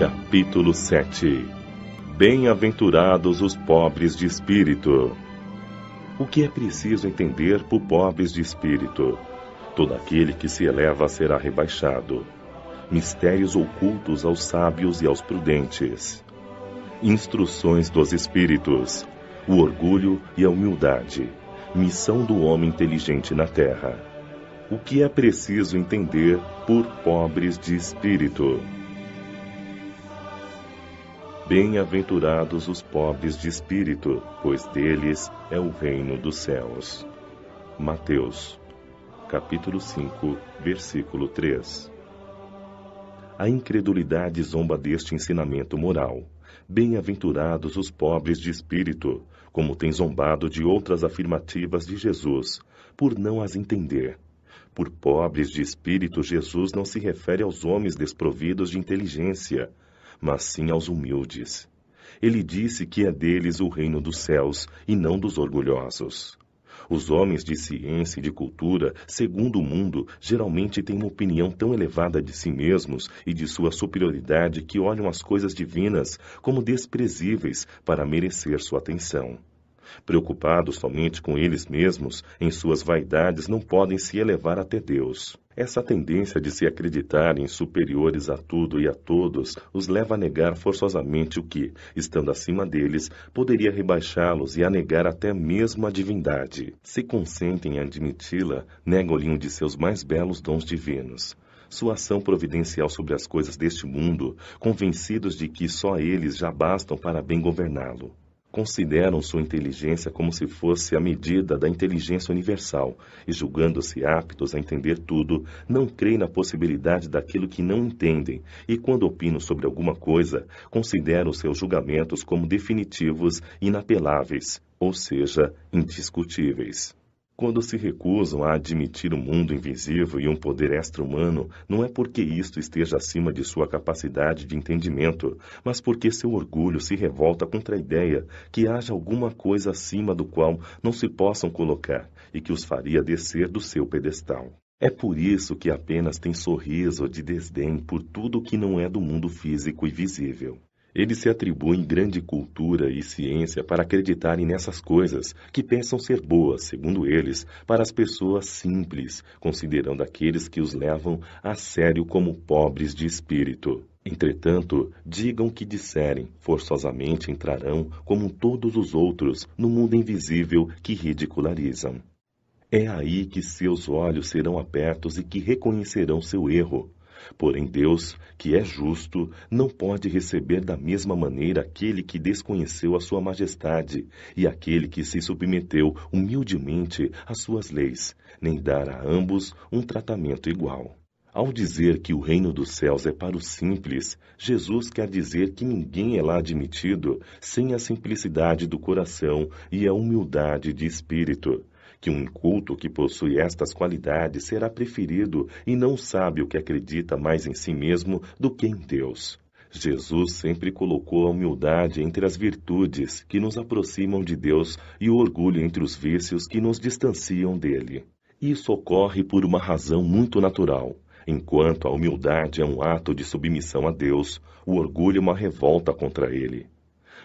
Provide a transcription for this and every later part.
Capítulo 7. Bem-aventurados os pobres de espírito. O que é preciso entender por pobres de espírito? Todo aquele que se eleva será rebaixado. Mistérios ocultos aos sábios e aos prudentes. Instruções dos espíritos. O orgulho e a humildade. Missão do homem inteligente na terra. O que é preciso entender por pobres de espírito? Bem-aventurados os pobres de espírito, pois deles é o reino dos céus. Mateus, capítulo 5, versículo 3. A incredulidade zomba deste ensinamento moral. Bem-aventurados os pobres de espírito, como tem zombado de outras afirmativas de Jesus, por não as entender. Por pobres de espírito, Jesus não se refere aos homens desprovidos de inteligência, mas sim aos humildes. Ele disse que é deles o reino dos céus e não dos orgulhosos. Os homens de ciência e de cultura, segundo o mundo, geralmente têm uma opinião tão elevada de si mesmos e de sua superioridade que olham as coisas divinas como desprezíveis para merecer sua atenção. Preocupados somente com eles mesmos, em suas vaidades não podem se elevar até Deus. Essa tendência de se acreditarem superiores a tudo e a todos os leva a negar forçosamente o que, estando acima deles, poderia rebaixá-los e a negar até mesmo a divindade. Se consentem em admiti-la, negam-lhe um de seus mais belos dons divinos. Sua ação providencial sobre as coisas deste mundo, convencidos de que só eles já bastam para bem governá-lo. Consideram sua inteligência como se fosse a medida da inteligência universal, e julgando-se aptos a entender tudo, não creem na possibilidade daquilo que não entendem, e quando opinam sobre alguma coisa, consideram seus julgamentos como definitivos e inapeláveis, ou seja, indiscutíveis. Quando se recusam a admitir um mundo invisível e um poder extra-humano, não é porque isto esteja acima de sua capacidade de entendimento, mas porque seu orgulho se revolta contra a ideia que haja alguma coisa acima do qual não se possam colocar e que os faria descer do seu pedestal. É por isso que apenas tem sorriso de desdém por tudo que não é do mundo físico e visível. Eles se atribuem grande cultura e ciência para acreditarem nessas coisas, que pensam ser boas, segundo eles, para as pessoas simples, considerando aqueles que os levam a sério como pobres de espírito. Entretanto, digam o que disserem, forçosamente entrarão, como todos os outros, no mundo invisível que ridicularizam. É aí que seus olhos serão abertos e que reconhecerão seu erro. Porém Deus, que é justo, não pode receber da mesma maneira aquele que desconheceu a sua majestade e aquele que se submeteu humildemente às suas leis, nem dar a ambos um tratamento igual. Ao dizer que o reino dos céus é para os simples, Jesus quer dizer que ninguém é lá admitido sem a simplicidade do coração e a humildade de espírito. Que um inculto que possui estas qualidades será preferido e não sabe o que acredita mais em si mesmo do que em Deus. Jesus sempre colocou a humildade entre as virtudes que nos aproximam de Deus e o orgulho entre os vícios que nos distanciam dele. Isso ocorre por uma razão muito natural. Enquanto a humildade é um ato de submissão a Deus, o orgulho é uma revolta contra ele.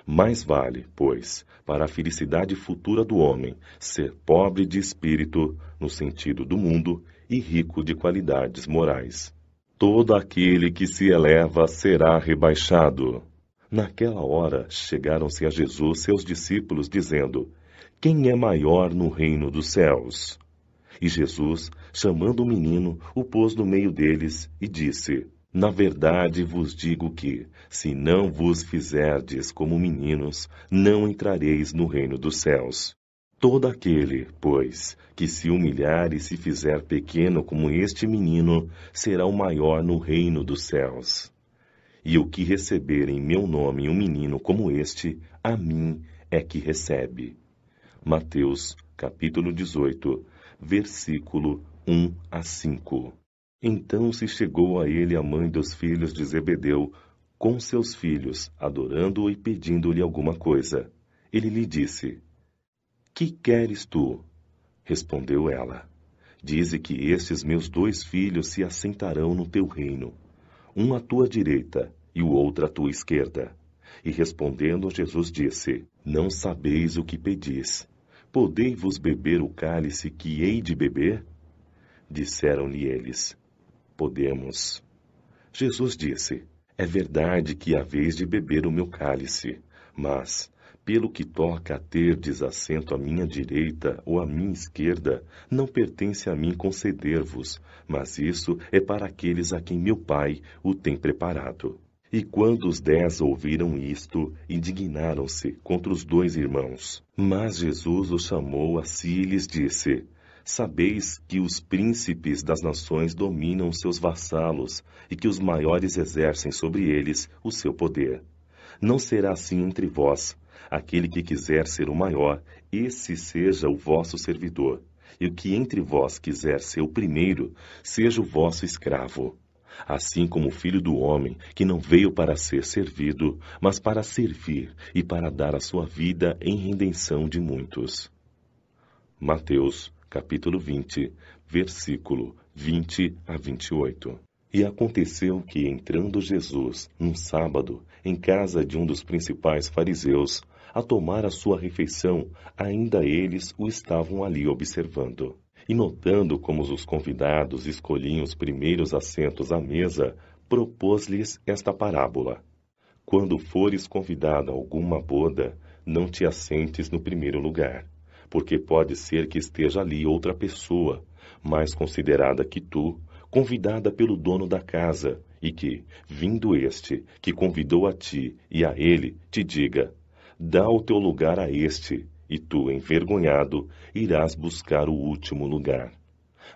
Mais vale, pois, para a felicidade futura do homem, ser pobre de espírito, no sentido do mundo, e rico de qualidades morais. Todo aquele que se eleva será rebaixado. Naquela hora, chegaram-se a Jesus seus discípulos, dizendo: Quem é maior no reino dos céus? E Jesus, chamando o menino, o pôs no meio deles e disse: Na verdade vos digo que, se não vos fizerdes como meninos, não entrareis no reino dos céus. Todo aquele, pois, que se humilhar e se fizer pequeno como este menino, será o maior no reino dos céus. E o que receber em meu nome um menino como este, a mim é que recebe. Mateus, capítulo 18, versículo 1 a 5. Então se chegou a ele a mãe dos filhos de Zebedeu, com seus filhos, adorando-o e pedindo-lhe alguma coisa. Ele lhe disse: Que queres tu? Respondeu ela: Dize que estes meus 2 filhos se assentarão no teu reino, um à tua direita e o outro à tua esquerda. E respondendo, Jesus disse: Não sabeis o que pedis. Podei-vos beber o cálice que hei de beber? Disseram-lhe eles: Podemos. Jesus disse: É verdade que haveis de beber o meu cálice, mas, pelo que toca a terdes assento à minha direita ou à minha esquerda, não pertence a mim conceder-vos, mas isso é para aqueles a quem meu Pai o tem preparado. E quando os 10 ouviram isto, indignaram-se contra os 2 irmãos. Mas Jesus os chamou a si e lhes disse: Sabeis que os príncipes das nações dominam seus vassalos e que os maiores exercem sobre eles o seu poder. Não será assim entre vós. Aquele que quiser ser o maior, esse seja o vosso servidor. E o que entre vós quiser ser o primeiro, seja o vosso escravo. Assim como o Filho do Homem, que não veio para ser servido, mas para servir e para dar a sua vida em redenção de muitos. Mateus, capítulo 20, versículo 20 a 28. E aconteceu que, entrando Jesus, num sábado, em casa de um dos principais fariseus, a tomar a sua refeição, ainda eles o estavam ali observando. E notando como os convidados escolhiam os primeiros assentos à mesa, propôs-lhes esta parábola: Quando fores convidado a alguma boda, não te assentes no primeiro lugar, porque pode ser que esteja ali outra pessoa, mais considerada que tu, convidada pelo dono da casa, e que, vindo este, que convidou a ti e a ele, te diga: dá o teu lugar a este, e tu, envergonhado, irás buscar o último lugar.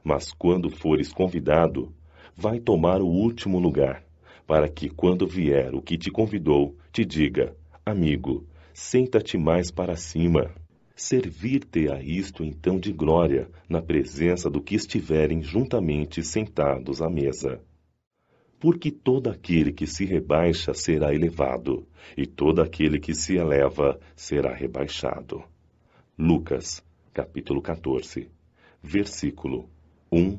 Mas quando fores convidado, vai tomar o último lugar, para que, quando vier o que te convidou, te diga: amigo, senta-te mais para cima. Servir-te-á isto então de glória, na presença do que estiverem juntamente sentados à mesa. Porque todo aquele que se rebaixa será elevado, e todo aquele que se eleva será rebaixado. Lucas, capítulo 14, versículo 1,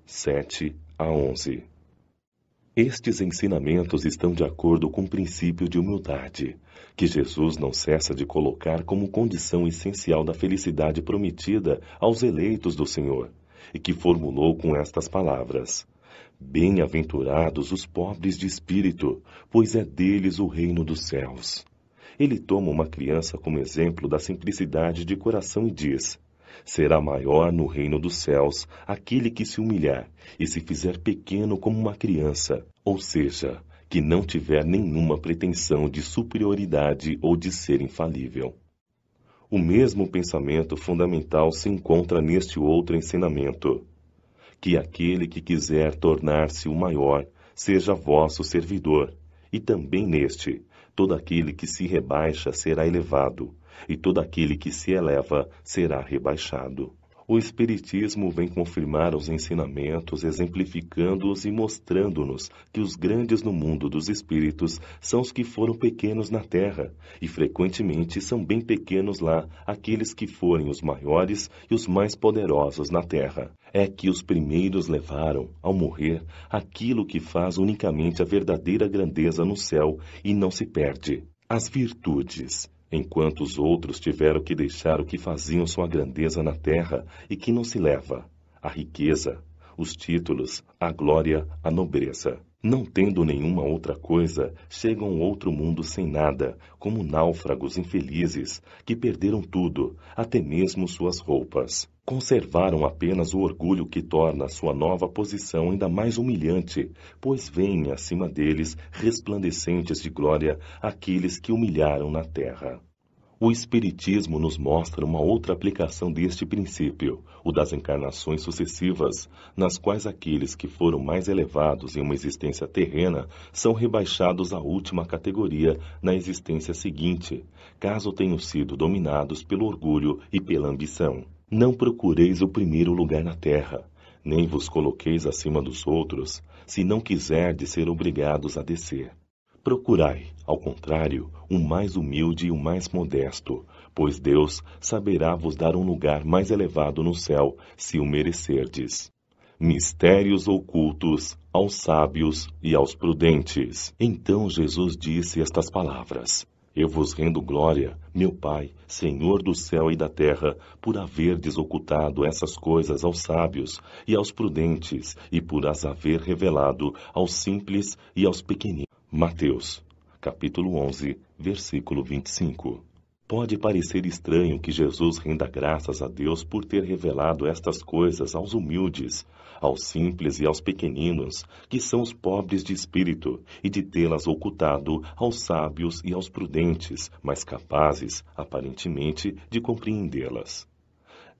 7 a 11. Estes ensinamentos estão de acordo com o princípio de humildade, que Jesus não cessa de colocar como condição essencial da felicidade prometida aos eleitos do Senhor, e que formulou com estas palavras: Bem-aventurados os pobres de espírito, pois é deles o reino dos céus. Ele toma uma criança como exemplo da simplicidade de coração e diz: será maior no reino dos céus aquele que se humilhar e se fizer pequeno como uma criança, ou seja, que não tiver nenhuma pretensão de superioridade ou de ser infalível. O mesmo pensamento fundamental se encontra neste outro ensinamento: que aquele que quiser tornar-se o maior seja vosso servidor, e também neste: todo aquele que se rebaixa será elevado, e todo aquele que se eleva será rebaixado. O Espiritismo vem confirmar os ensinamentos, exemplificando-os e mostrando-nos que os grandes no mundo dos espíritos são os que foram pequenos na terra, e frequentemente são bem pequenos lá aqueles que forem os maiores e os mais poderosos na terra. É que os primeiros levaram, ao morrer, aquilo que faz unicamente a verdadeira grandeza no céu e não se perde: as virtudes. Enquanto os outros tiveram que deixar o que faziam sua grandeza na terra e que não se leva: a riqueza, os títulos, a glória, a nobreza. Não tendo nenhuma outra coisa, chegam a outro mundo sem nada, como náufragos infelizes, que perderam tudo, até mesmo suas roupas. Conservaram apenas o orgulho que torna sua nova posição ainda mais humilhante, pois veem acima deles, resplandecentes de glória, aqueles que humilharam na terra. O Espiritismo nos mostra uma outra aplicação deste princípio, o das encarnações sucessivas, nas quais aqueles que foram mais elevados em uma existência terrena são rebaixados à última categoria na existência seguinte, caso tenham sido dominados pelo orgulho e pela ambição. Não procureis o primeiro lugar na terra, nem vos coloqueis acima dos outros, se não quiserdes ser obrigados a descer. Procurai, ao contrário, o mais humilde e o mais modesto, pois Deus saberá vos dar um lugar mais elevado no céu, se o merecerdes. mistérios ocultos aos sábios e aos prudentes. Então Jesus disse estas palavras: Eu vos rendo glória, meu Pai, Senhor do céu e da terra, por haverdes ocultado essas coisas aos sábios e aos prudentes, e por as haver revelado aos simples e aos pequeninos. Mateus, capítulo 11, versículo 25. Pode parecer estranho que Jesus renda graças a Deus por ter revelado estas coisas aos humildes, aos simples e aos pequeninos, que são os pobres de espírito, e de tê-las ocultado aos sábios e aos prudentes, mas capazes, aparentemente, de compreendê-las.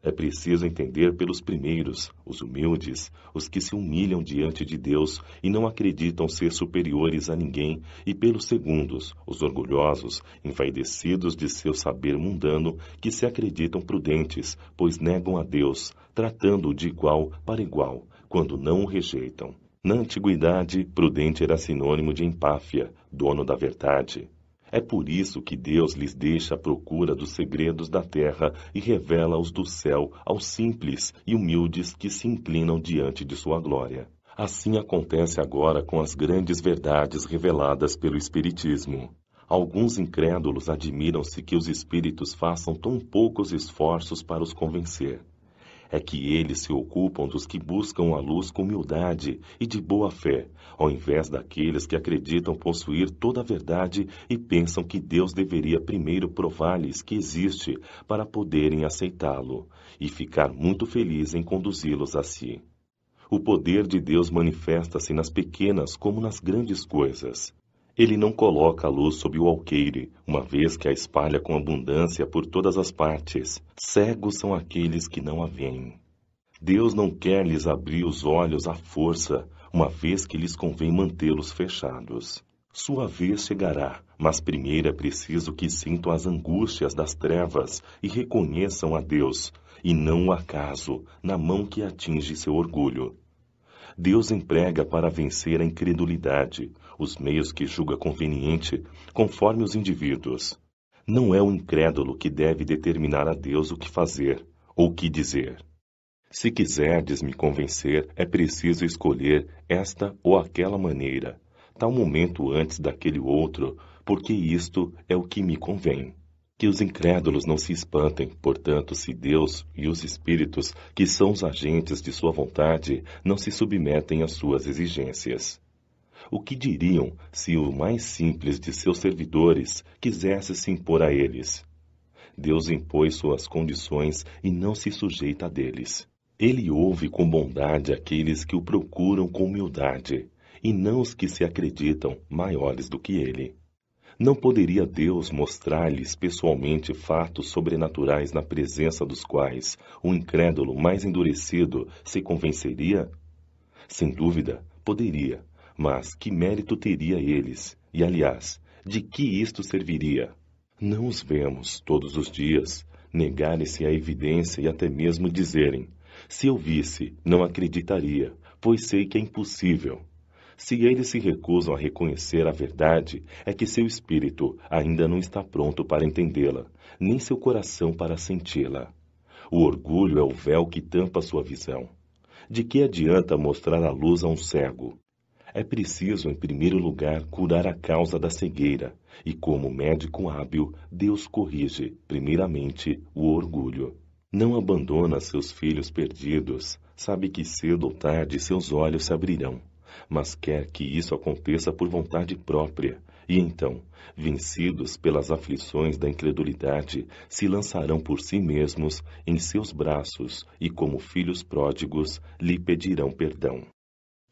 É preciso entender pelos primeiros, os humildes, os que se humilham diante de Deus e não acreditam ser superiores a ninguém, e pelos segundos, os orgulhosos, envaidecidos de seu saber mundano, que se acreditam prudentes, pois negam a Deus, tratando-o de igual para igual, quando não o rejeitam. Na antiguidade, prudente era sinônimo de empáfia, dono da verdade. É por isso que Deus lhes deixa a procura dos segredos da terra e revela-os do céu aos simples e humildes que se inclinam diante de sua glória. Assim acontece agora com as grandes verdades reveladas pelo Espiritismo. Alguns incrédulos admiram-se que os espíritos façam tão poucos esforços para os convencer. É que eles se ocupam dos que buscam a luz com humildade e de boa fé, ao invés daqueles que acreditam possuir toda a verdade e pensam que Deus deveria primeiro provar-lhes que existe para poderem aceitá-lo e ficar muito feliz em conduzi-los a si. O poder de Deus manifesta-se nas pequenas como nas grandes coisas. Ele não coloca a luz sob o alqueire, uma vez que a espalha com abundância por todas as partes. Cegos são aqueles que não a veem. Deus não quer lhes abrir os olhos à força, uma vez que lhes convém mantê-los fechados. Sua vez chegará, mas primeiro é preciso que sintam as angústias das trevas e reconheçam a Deus, e não o acaso, na mão que atinge seu orgulho. Deus emprega para vencer a incredulidade os meios que julga conveniente, conforme os indivíduos. Não é o incrédulo que deve determinar a Deus o que fazer ou o que dizer. Se quiserdes me convencer, é preciso escolher esta ou aquela maneira, tal momento antes daquele outro, porque isto é o que me convém. Que os incrédulos não se espantem, portanto, se Deus e os espíritos, que são os agentes de sua vontade, não se submetem às suas exigências. O que diriam se o mais simples de seus servidores quisesse se impor a eles? Deus impôs suas condições e não se sujeita a deles. Ele ouve com bondade aqueles que o procuram com humildade, e não os que se acreditam maiores do que ele. Não poderia Deus mostrar-lhes pessoalmente fatos sobrenaturais na presença dos quais o incrédulo mais endurecido se convenceria? Sem dúvida, poderia, mas que mérito teria eles? E, aliás, de que isto serviria? Não os vemos, todos os dias, negarem-se à evidência e até mesmo dizerem: se eu visse, não acreditaria, pois sei que é impossível. Se eles se recusam a reconhecer a verdade, é que seu espírito ainda não está pronto para entendê-la, nem seu coração para senti-la. O orgulho é o véu que tampa sua visão. De que adianta mostrar a luz a um cego? É preciso, em primeiro lugar, curar a causa da cegueira, e como médico hábil, Deus corrige, primeiramente, o orgulho. Não abandona seus filhos perdidos, sabe que cedo ou tarde seus olhos se abrirão, mas quer que isso aconteça por vontade própria, e então, vencidos pelas aflições da incredulidade, se lançarão por si mesmos em seus braços e, como filhos pródigos, lhe pedirão perdão.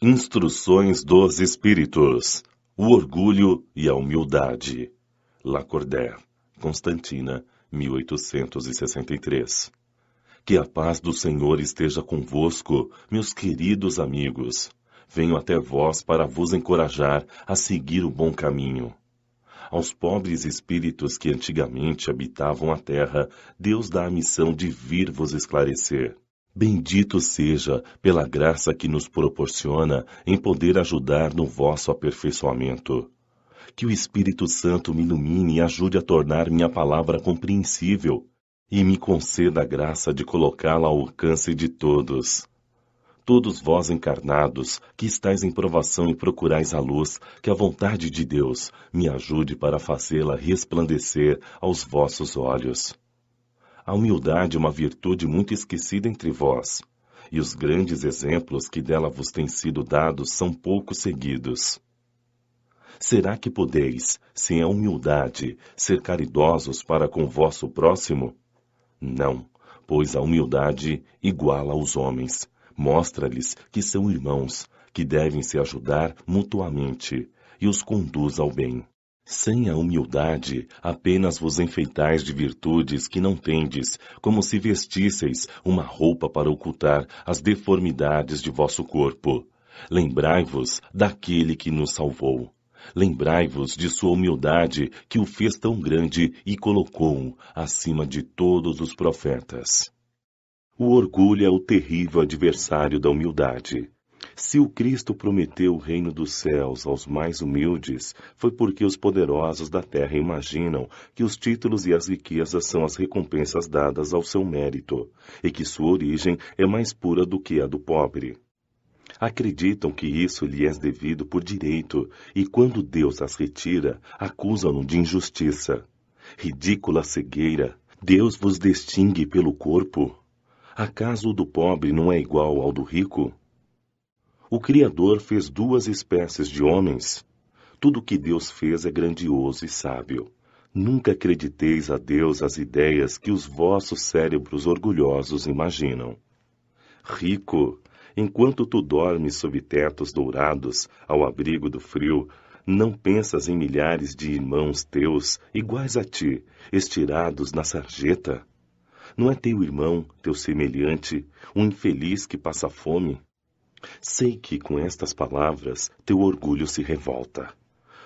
Instruções dos Espíritos: o orgulho e a humildade. Lacordaire, Constantina, 1863. Que a paz do Senhor esteja convosco, meus queridos amigos. Venho até vós para vos encorajar a seguir o bom caminho. Aos pobres espíritos que antigamente habitavam a terra, Deus dá a missão de vir vos esclarecer. Bendito seja pela graça que nos proporciona em poder ajudar no vosso aperfeiçoamento. Que o Espírito Santo me ilumine e ajude a tornar minha palavra compreensível e me conceda a graça de colocá-la ao alcance de todos. Todos vós encarnados, que estáis em provação e procurais a luz, que a vontade de Deus me ajude para fazê-la resplandecer aos vossos olhos. A humildade é uma virtude muito esquecida entre vós, e os grandes exemplos que dela vos têm sido dados são pouco seguidos. Será que podeis, sem a humildade, ser caridosos para com o vosso próximo? Não, pois a humildade iguala os homens, mostra-lhes que são irmãos, que devem se ajudar mutuamente, e os conduz ao bem. Sem a humildade, apenas vos enfeitais de virtudes que não tendes, como se vestisseis uma roupa para ocultar as deformidades de vosso corpo. Lembrai-vos daquele que nos salvou. Lembrai-vos de sua humildade, que o fez tão grande e colocou-o acima de todos os profetas. O orgulho é o terrível adversário da humildade. Se o Cristo prometeu o reino dos céus aos mais humildes, foi porque os poderosos da terra imaginam que os títulos e as riquezas são as recompensas dadas ao seu mérito, e que sua origem é mais pura do que a do pobre. Acreditam que isso lhe é devido por direito, e quando Deus as retira, acusam-no de injustiça. Ridícula cegueira! Deus vos distingue pelo corpo? Acaso o do pobre não é igual ao do rico? O Criador fez duas espécies de homens. Tudo o que Deus fez é grandioso e sábio. Nunca acrediteis a Deus as ideias que os vossos cérebros orgulhosos imaginam. Rico, enquanto tu dormes sob tetos dourados, ao abrigo do frio, não pensas em milhares de irmãos teus, iguais a ti, estirados na sarjeta? Não é teu irmão, teu semelhante, um infeliz que passa fome? Sei que com estas palavras teu orgulho se revolta.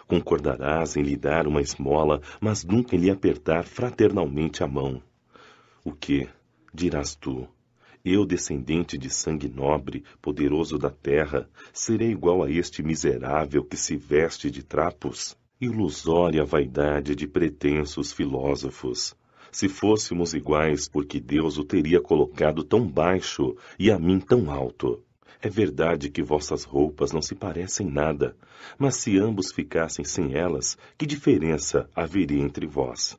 Concordarás em lhe dar uma esmola, mas nunca em lhe apertar fraternalmente a mão. O que, dirás tu, eu, descendente de sangue nobre, poderoso da terra, serei igual a este miserável que se veste de trapos? Ilusória vaidade de pretensos filósofos. Se fôssemos iguais, porque Deus o teria colocado tão baixo e a mim tão alto. É verdade que vossas roupas não se parecem nada, mas se ambos ficassem sem elas, que diferença haveria entre vós?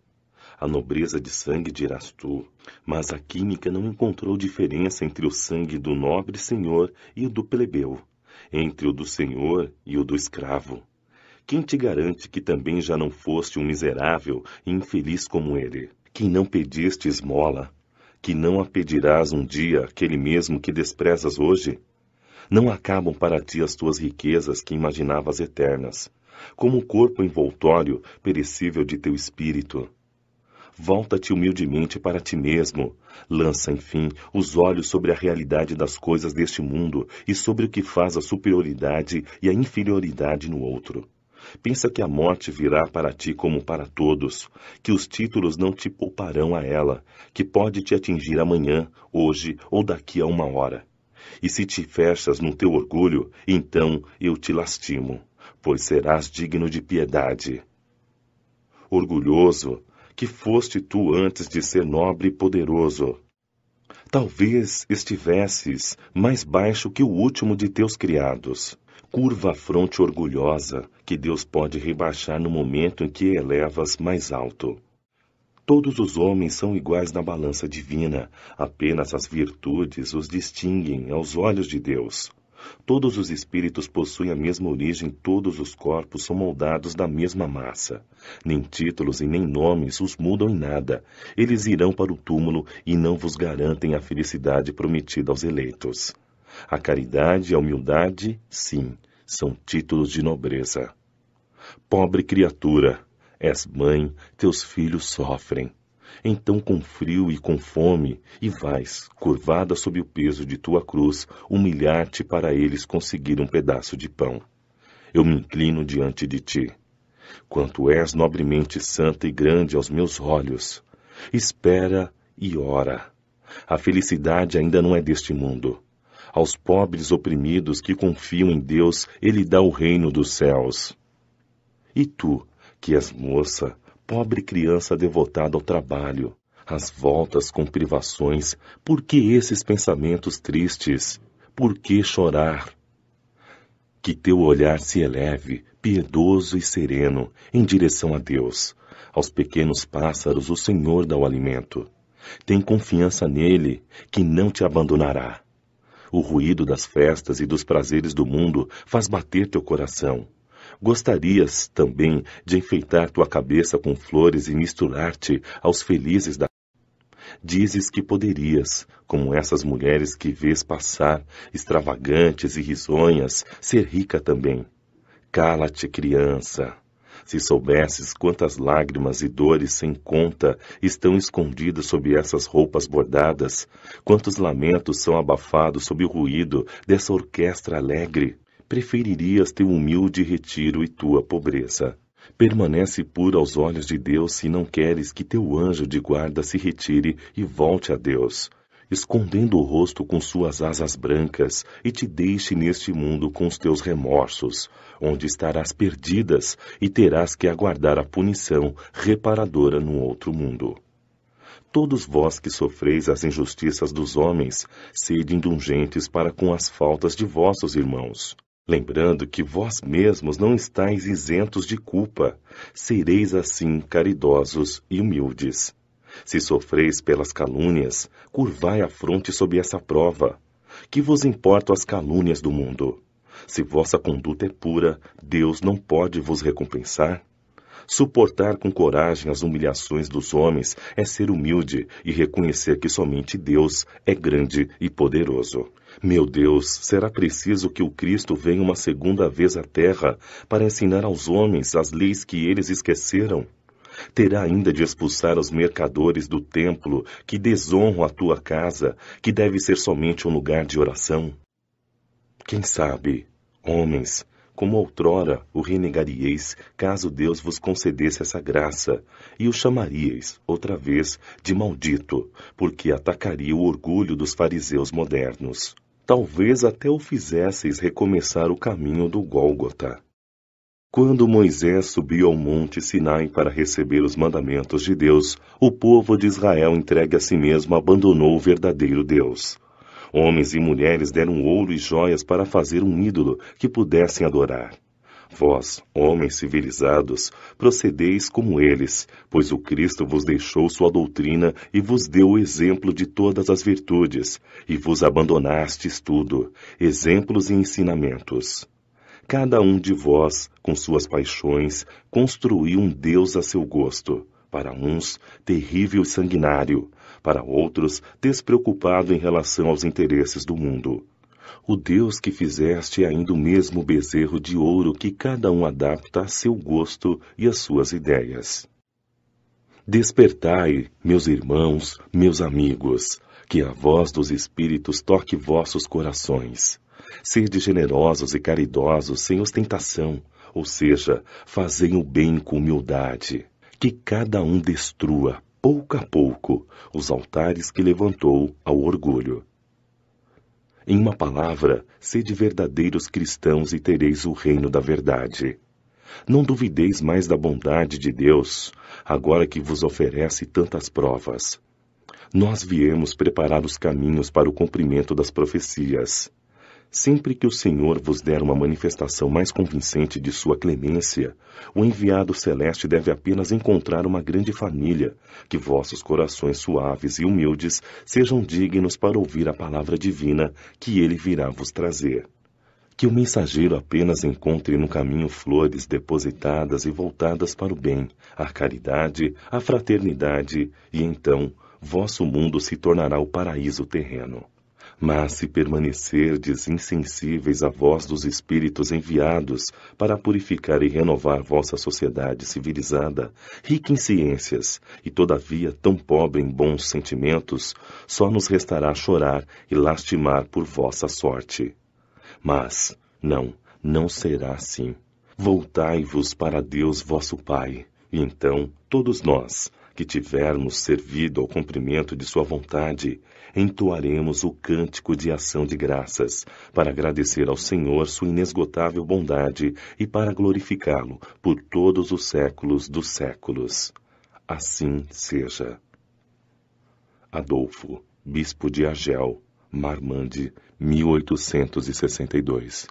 A nobreza de sangue dirás tu, mas a química não encontrou diferença entre o sangue do nobre senhor e o do plebeu, entre o do senhor e o do escravo. Quem te garante que também já não foste um miserável e infeliz como ele, que não pediste esmola, que não a pedirás um dia aquele mesmo que desprezas hoje? Não acabam para ti as tuas riquezas que imaginavas eternas, como o corpo envoltório perecível de teu espírito. Volta-te humildemente para ti mesmo, lança, enfim, os olhos sobre a realidade das coisas deste mundo e sobre o que faz a superioridade e a inferioridade no outro. Pensa que a morte virá para ti como para todos, que os títulos não te pouparão a ela, que pode te atingir amanhã, hoje ou daqui a uma hora. E se te fechas no teu orgulho, então eu te lastimo, pois serás digno de piedade. Orgulhoso, que foste tu antes de ser nobre e poderoso. Talvez estivesses mais baixo que o último de teus criados. Curva a fronte orgulhosa, que Deus pode rebaixar no momento em que elevas mais alto. Todos os homens são iguais na balança divina, apenas as virtudes os distinguem aos olhos de Deus. Todos os espíritos possuem a mesma origem, todos os corpos são moldados da mesma massa. Nem títulos e nem nomes os mudam em nada. Eles irão para o túmulo e não vos garantem a felicidade prometida aos eleitos. A caridade e a humildade, sim, são títulos de nobreza. Pobre criatura, és mãe, teus filhos sofrem. Então com frio e com fome, e vais, curvada sob o peso de tua cruz, humilhar-te para eles conseguir um pedaço de pão. Eu me inclino diante de ti. Quanto és nobremente santa e grande aos meus olhos, espera e ora. A felicidade ainda não é deste mundo. Aos pobres oprimidos que confiam em Deus, Ele dá o reino dos céus. E tu, que és moça, pobre criança devotada ao trabalho, às voltas com privações, por que esses pensamentos tristes? Por que chorar? Que teu olhar se eleve, piedoso e sereno, em direção a Deus. Aos pequenos pássaros o Senhor dá o alimento. Tem confiança nele, que não te abandonará. O ruído das festas e dos prazeres do mundo faz bater teu coração. Gostarias também de enfeitar tua cabeça com flores e misturar-te aos felizes da... Dizes que poderias, como essas mulheres que vês passar, extravagantes e risonhas, ser rica também. Cala-te, criança. Se soubesses quantas lágrimas e dores sem conta estão escondidas sob essas roupas bordadas, quantos lamentos são abafados sob o ruído dessa orquestra alegre, preferirias teu humilde retiro e tua pobreza. Permanece pura aos olhos de Deus se não queres que teu anjo de guarda se retire e volte a Deus, escondendo o rosto com suas asas brancas e te deixe neste mundo com os teus remorsos, onde estarás perdidas e terás que aguardar a punição reparadora no outro mundo. Todos vós que sofreis as injustiças dos homens, sede indulgentes para com as faltas de vossos irmãos. Lembrando que vós mesmos não estáis isentos de culpa, sereis assim caridosos e humildes. Se sofreis pelas calúnias, curvai a fronte sob essa prova. Que vos importam as calúnias do mundo? Se vossa conduta é pura, Deus não pode vos recompensar? Suportar com coragem as humilhações dos homens é ser humilde e reconhecer que somente Deus é grande e poderoso. Meu Deus, será preciso que o Cristo venha uma segunda vez à terra para ensinar aos homens as leis que eles esqueceram? Terá ainda de expulsar os mercadores do templo que desonram a tua casa, que deve ser somente um lugar de oração? Quem sabe, homens, como outrora o renegaríeis, caso Deus vos concedesse essa graça, e o chamaríeis, outra vez, de maldito, porque atacaria o orgulho dos fariseus modernos. Talvez até o fizesseis recomeçar o caminho do Gólgota. Quando Moisés subiu ao monte Sinai para receber os mandamentos de Deus, o povo de Israel entregue a si mesmo abandonou o verdadeiro Deus. Homens e mulheres deram ouro e joias para fazer um ídolo que pudessem adorar. Vós, homens civilizados, procedeis como eles, pois o Cristo vos deixou sua doutrina e vos deu o exemplo de todas as virtudes, e vos abandonastes tudo, exemplos e ensinamentos. Cada um de vós, com suas paixões, construiu um Deus a seu gosto, para uns terrível e sanguinário, para outros despreocupado em relação aos interesses do mundo. O Deus que fizeste é ainda o mesmo bezerro de ouro que cada um adapta a seu gosto e às suas ideias. Despertai, meus irmãos, meus amigos, que a voz dos Espíritos toque vossos corações. Sede generosos e caridosos sem ostentação, ou seja, fazei o bem com humildade. Que cada um destrua, pouco a pouco, os altares que levantou ao orgulho. Em uma palavra, sede verdadeiros cristãos e tereis o reino da verdade. Não duvideis mais da bondade de Deus, agora que vos oferece tantas provas. Nós viemos preparar os caminhos para o cumprimento das profecias. Sempre que o Senhor vos der uma manifestação mais convincente de sua clemência, o enviado celeste deve apenas encontrar uma grande família, que vossos corações suaves e humildes sejam dignos para ouvir a palavra divina que ele virá vos trazer. Que o mensageiro apenas encontre no caminho flores depositadas e voltadas para o bem, a caridade, a fraternidade, e então vosso mundo se tornará o paraíso terreno. Mas se permanecerdes insensíveis à voz dos Espíritos enviados para purificar e renovar vossa sociedade civilizada, rica em ciências e todavia tão pobre em bons sentimentos, só nos restará chorar e lastimar por vossa sorte. Mas, não será assim. Voltai-vos para Deus vosso Pai, e então todos nós, que tivermos servido ao cumprimento de sua vontade, entoaremos o cântico de ação de graças, para agradecer ao Senhor sua inesgotável bondade e para glorificá-lo por todos os séculos dos séculos. Assim seja. Adolfo, Bispo de Argel, Marmande, 1862.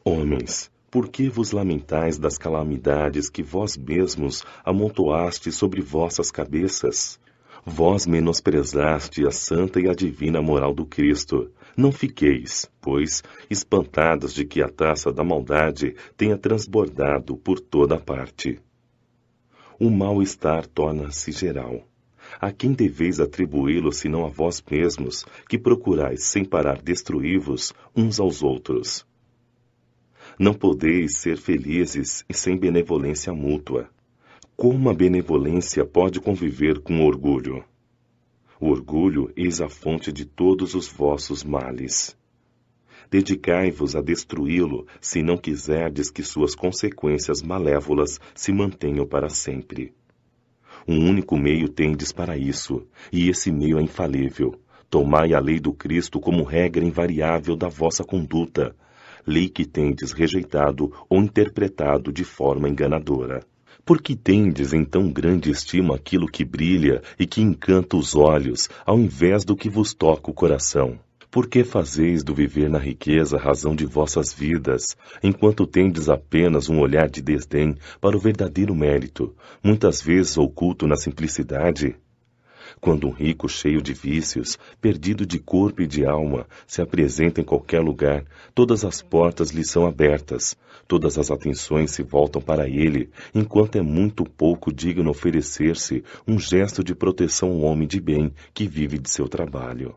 Homens, por que vos lamentais das calamidades que vós mesmos amontoaste sobre vossas cabeças? Vós menosprezaste a santa e a divina moral do Cristo. Não fiqueis, pois, espantados de que a taça da maldade tenha transbordado por toda a parte. O mal-estar torna-se geral. A quem deveis atribuí-lo senão a vós mesmos, que procurais sem parar destruí-vos uns aos outros? Não podeis ser felizes e sem benevolência mútua. Como a benevolência pode conviver com o orgulho? O orgulho eis a fonte de todos os vossos males. Dedicai-vos a destruí-lo, se não quiserdes que suas consequências malévolas se mantenham para sempre. Um único meio tendes para isso, e esse meio é infalível. Tomai a lei do Cristo como regra invariável da vossa conduta, lei que tendes rejeitado ou interpretado de forma enganadora. Por que tendes em tão grande estima aquilo que brilha e que encanta os olhos, ao invés do que vos toca o coração? Por que fazeis do viver na riqueza a razão de vossas vidas, enquanto tendes apenas um olhar de desdém para o verdadeiro mérito, muitas vezes oculto na simplicidade? Quando um rico cheio de vícios, perdido de corpo e de alma, se apresenta em qualquer lugar, todas as portas lhe são abertas, todas as atenções se voltam para ele, enquanto é muito pouco digno oferecer-se um gesto de proteção ao homem de bem que vive de seu trabalho.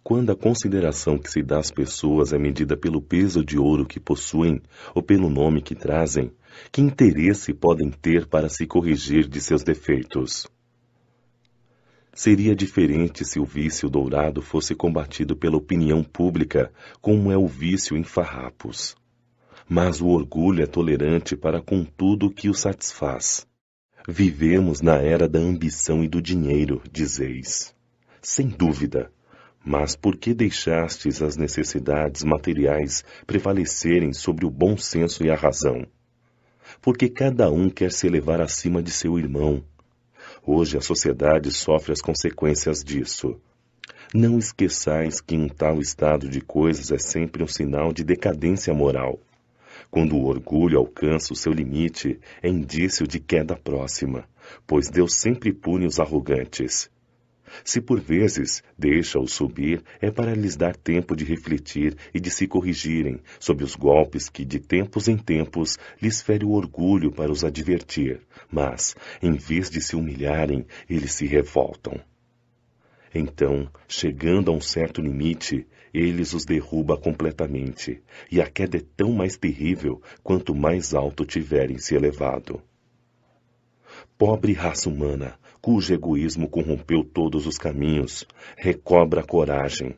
Quando a consideração que se dá às pessoas é medida pelo peso de ouro que possuem ou pelo nome que trazem, que interesse podem ter para se corrigir de seus defeitos? Seria diferente se o vício dourado fosse combatido pela opinião pública, como é o vício em farrapos. Mas o orgulho é tolerante para com tudo que o satisfaz. Vivemos na era da ambição e do dinheiro, dizeis. Sem dúvida. Mas por que deixastes as necessidades materiais prevalecerem sobre o bom senso e a razão? Porque cada um quer se elevar acima de seu irmão. Hoje a sociedade sofre as consequências disso. Não esqueçais que um tal estado de coisas é sempre um sinal de decadência moral. Quando o orgulho alcança o seu limite, é indício de queda próxima, pois Deus sempre pune os arrogantes. Se por vezes deixa-os subir, é para lhes dar tempo de refletir e de se corrigirem sob os golpes que de tempos em tempos lhes fere o orgulho para os advertir, mas, em vez de se humilharem, eles se revoltam. Então, chegando a um certo limite, eles os derruba completamente, e a queda é tão mais terrível quanto mais alto tiverem se elevado. Pobre raça humana, cujo egoísmo corrompeu todos os caminhos, recobra a coragem.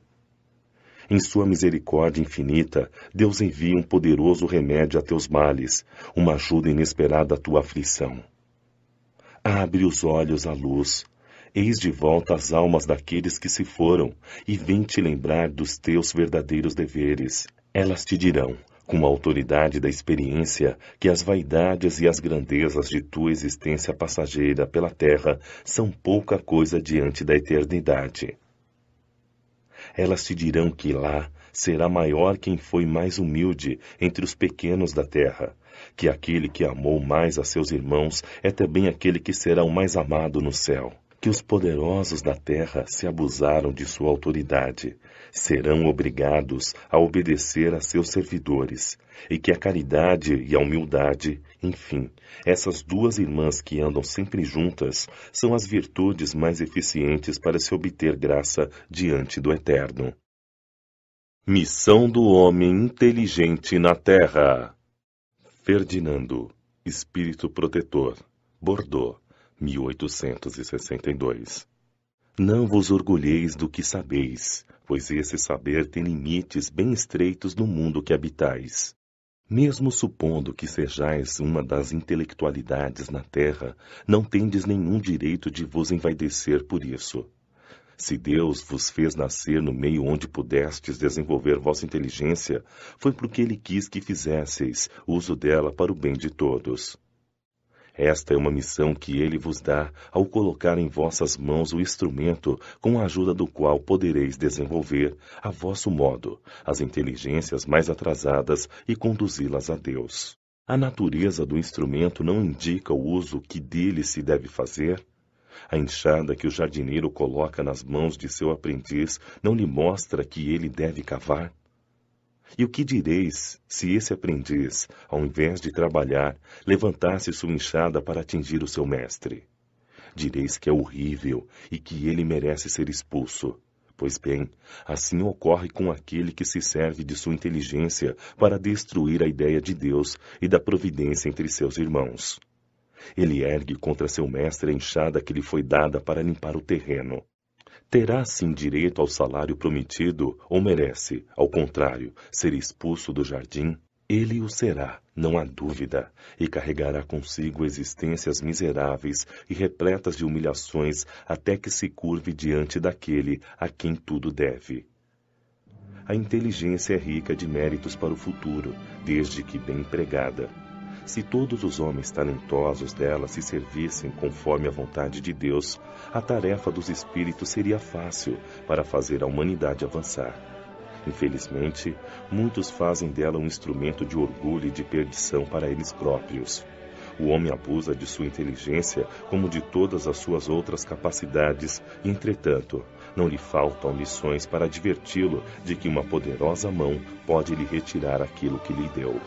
Em sua misericórdia infinita, Deus envia um poderoso remédio a teus males, uma ajuda inesperada à tua aflição. Abre os olhos à luz, eis de volta as almas daqueles que se foram, e vem te lembrar dos teus verdadeiros deveres. Elas te dirão, com a autoridade da experiência, que as vaidades e as grandezas de tua existência passageira pela terra são pouca coisa diante da eternidade. Elas te dirão que lá será maior quem foi mais humilde entre os pequenos da terra, que aquele que amou mais a seus irmãos é também aquele que será o mais amado no céu, que os poderosos da terra se abusaram de sua autoridade, serão obrigados a obedecer a seus servidores, e que a caridade e a humildade, enfim, essas duas irmãs que andam sempre juntas, são as virtudes mais eficientes para se obter graça diante do Eterno. Missão do homem inteligente na Terra. Ferdinando, Espírito Protetor, Bordeaux, 1862. Não vos orgulheis do que sabeis, pois esse saber tem limites bem estreitos no mundo que habitais. Mesmo supondo que sejais uma das intelectualidades na terra, não tendes nenhum direito de vos envaidecer por isso. Se Deus vos fez nascer no meio onde pudestes desenvolver vossa inteligência, foi porque Ele quis que fizesseis uso dela para o bem de todos. Esta é uma missão que ele vos dá ao colocar em vossas mãos o instrumento com a ajuda do qual podereis desenvolver, a vosso modo, as inteligências mais atrasadas e conduzi-las a Deus. A natureza do instrumento não indica o uso que dele se deve fazer? A enxada que o jardineiro coloca nas mãos de seu aprendiz não lhe mostra que ele deve cavar? E o que direis se esse aprendiz, ao invés de trabalhar, levantasse sua enxada para atingir o seu mestre? Direis que é horrível e que ele merece ser expulso. Pois bem, assim ocorre com aquele que se serve de sua inteligência para destruir a ideia de Deus e da providência entre seus irmãos. Ele ergue contra seu mestre a enxada que lhe foi dada para limpar o terreno. Terá sim direito ao salário prometido ou merece, ao contrário, ser expulso do jardim? Ele o será, não há dúvida, e carregará consigo existências miseráveis e repletas de humilhações até que se curve diante daquele a quem tudo deve. A inteligência é rica de méritos para o futuro, desde que bem empregada. Se todos os homens talentosos dela se servissem conforme a vontade de Deus, a tarefa dos espíritos seria fácil para fazer a humanidade avançar. Infelizmente, muitos fazem dela um instrumento de orgulho e de perdição para eles próprios. O homem abusa de sua inteligência como de todas as suas outras capacidades e, entretanto, não lhe faltam lições para adverti-lo de que uma poderosa mão pode lhe retirar aquilo que lhe deu.